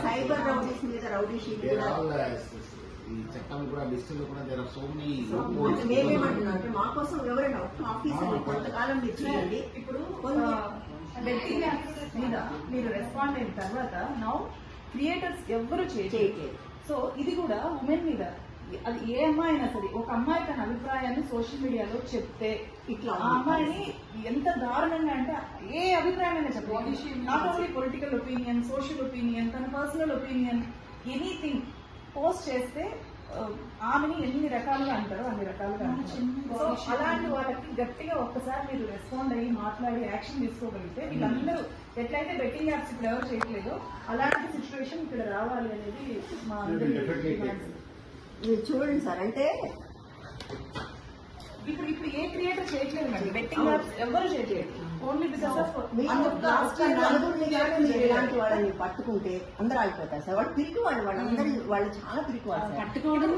Cyber rowdies మీద rowdy sheet ఈ చట్టాలు కూడా డిజిటల్ కూడా దేర్ ఆర్ సో మెనీ. మేమేమంటున్నాం అంటే మా కోసం ఎవరైనా ఒక ఆఫీసర్ కొంతకాలం మీరు చేయండి. ఇప్పుడు బెట్టింగ్ యాప్స్ మీద మీరు రెస్పాండ్ అయిన తర్వాత నౌ క్రియేటర్స్ ఎవరు చేయలేదు. సో ఇది కూడా ఉమెన్ మీద, అది ఏ అమ్మాయి అయినా సరే, ఒక అమ్మాయి తన అభిప్రాయాన్ని సోషల్ మీడియాలో చెప్తే ఇట్లా ఆ అమ్మాయిని ఎంత దారుణంగా అంటే ఏ అభిప్రాయమైనా చెప్పాలి, not only political opinion, social opinion, తన పర్సనల్ ఒపీనియన్, ఎనీథింగ్ పోస్ట్ చేస్తే ఆమెని ఎన్ని రకాలుగా అంటారో అన్ని రకాలుగా అంటారు. సో అలాంటి వాళ్ళకి గట్టిగా ఒక్కసారి మీరు రెస్పాండ్ అయ్యి మాట్లాడి యాక్షన్ తీసుకోగలిగితే వీళ్ళందరూ ఎట్లయితే బెట్టింగ్ యాప్స్ ఇప్పుడు ఎవరు చేయట్లేదో అలాంటి సిచ్యువేషన్ ఇక్కడ రావాలి అనేది మా అందరి. మీరు చూడండి సార్, అంటే ఇప్పుడు ఏ క్రియేటర్ చేయట్లేదు మేడం, బెట్టింగ్ యాప్స్ ఎవరు చేయట్లేదు. ఓన్లీ బికాస్ ఆఫ్ నలుగురిని కానీ మీరు ఇలాంటి వాళ్ళని పట్టుకుంటే అందరూ ఆగిపోతారు సార్. వాళ్ళు పిరికి వాళ్ళు చాలా పిరికి వాళ్ళు పట్టుకోవడం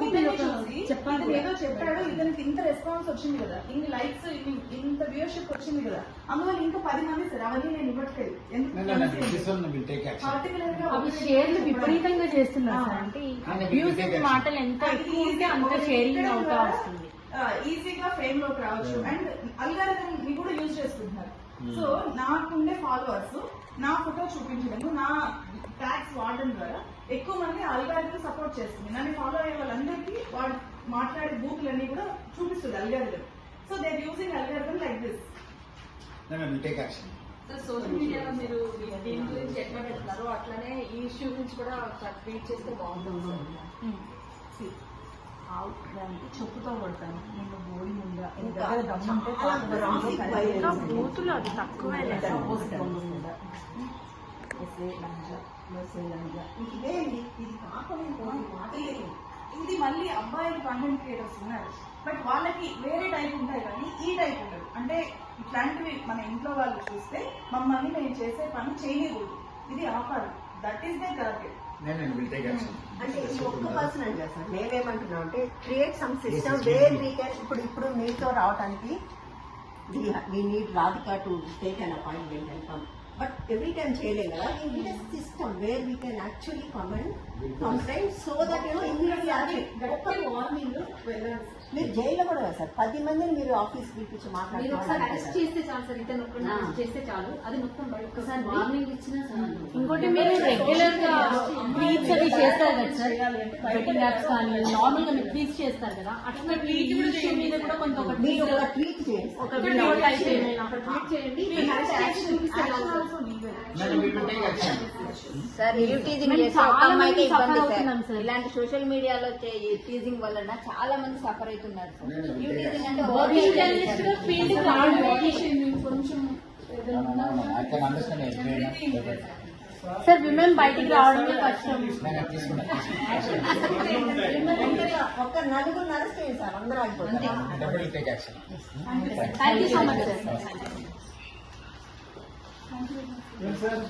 చెప్పాలి. ఏదో చెప్పాడు, ఇతనికి ఇంత రెస్పాన్స్ వచ్చింది కదా, ఇన్ని లైక్స్, ఇంత వ్యూయర్షిప్ వచ్చింది కదా, అందువల్ల ఇంకా 10 మంది సార్ అవన్నీ నేను ఇవ్వట్లేదు. పర్టికులర్ గా షేర్లు విపరీతంగా చేస్తున్నారు సార్. అంటే వ్యూస్ మాటలు ఎంత ఎక్కువ ఉంటే అంత షేరింగ్ అవుతా వస్తుంది. ఈజీగా ఫేమ్ లోకి రావచ్చు. అండ్ అల్గారిథం ని కూడా యూజ్ చేసుకుంటున్నారు. సో నాకుండే ఫాలోవర్స్ నా ఫోటో చూపించడం, నా ట్యాగ్స్ వాడడం ద్వారా ఎక్కువ మంది అల్గారిథం సపోర్ట్ చేస్తుంది. నన్ను ఫాలో అయ్యే వాళ్ళందరికీ వాడు మాట్లాడే బూతులన్నీ కూడా చూపిస్తుంది algorithm. So they are using algorithm like this. Social మీడియాలో మీరు దీని గురించి ఎట్లా పెడతారో అట్లానే ఈ ఇష్యూ గురించి కూడా ట్వీట్ చేస్తే బాగుంటుంది. చెప్పుతో కొడతాను, నేను బోడి ముందా బూతులు అది తక్కువే. ఇది మళ్ళీ అబ్బాయిలు కంటెంట్ క్రియేటర్స్ ఉన్నారు, బట్ వాళ్ళకి వేరే టైప్ ఉంటాయి కానీ ఈ టైప్ ఉండదు. అంటే ఇట్లాంటివి మన ఇంట్లో వాళ్ళు చూస్తే మమ్మల్ని మేము చేసే పని చేయకూడదు, ఇది ఆపాలి. That is they correct. అంటే ఈ ఒక్క పర్సన్ అండి సార్. మేమేమంటున్నాం అంటే create some system where we can. ఇప్పుడు మీతో రావడానికి we need Radhika to take an appointment and come. But every time చేయలేం కదా. We need a system where we can actually come and complaint so that warning వెళ్ళాలి. మీరు జైల్లో కూడా sir 10 మందిని మీరు ఆఫీస్ పిలిపించి మీరు ఒకసారి అరెస్ట్ చేస్తే చాలు సార్, ఇతను ఒక్కటి చేస్తే చాలు, అది మొత్తం ఒక్కసారి వార్నింగ్ ఇచ్చినా సార్. ఇంకోటి మీరు రెగ్యులర్ గా ట్వీట్స్ అవి చేస్తారు కదా సార్, బెట్టింగ్ యాప్స్ కానీ నార్మల్ గా మీరు ట్వీట్స్ చేస్తారు కదా, అట్లా ట్వీట్ మీద కూడా కొంత ఒక ట్వీట్ చేయండి, ఒక వీడియో టైప్ ఏమైనా ఒక ట్వీట్ చేయండి. సార్ ఇల్లు టీజింగ్ చేస్తే ఒక అమ్మాయికి ఇబ్బంది సార్. ఇలాంటి సోషల్ మీడియాలో టీజింగ్ వలన చాలా మంది సఫర్ అవుతున్నారు సార్. ఇల్లు టీజింగ్ అంటే సార్ విమెన్ బయటికి రావడమే కష్టం. ఒక నలుగురు అరెస్ట్ చేయండి సార్, అందరూ ఆగిపోతారు. Thank you so much sir.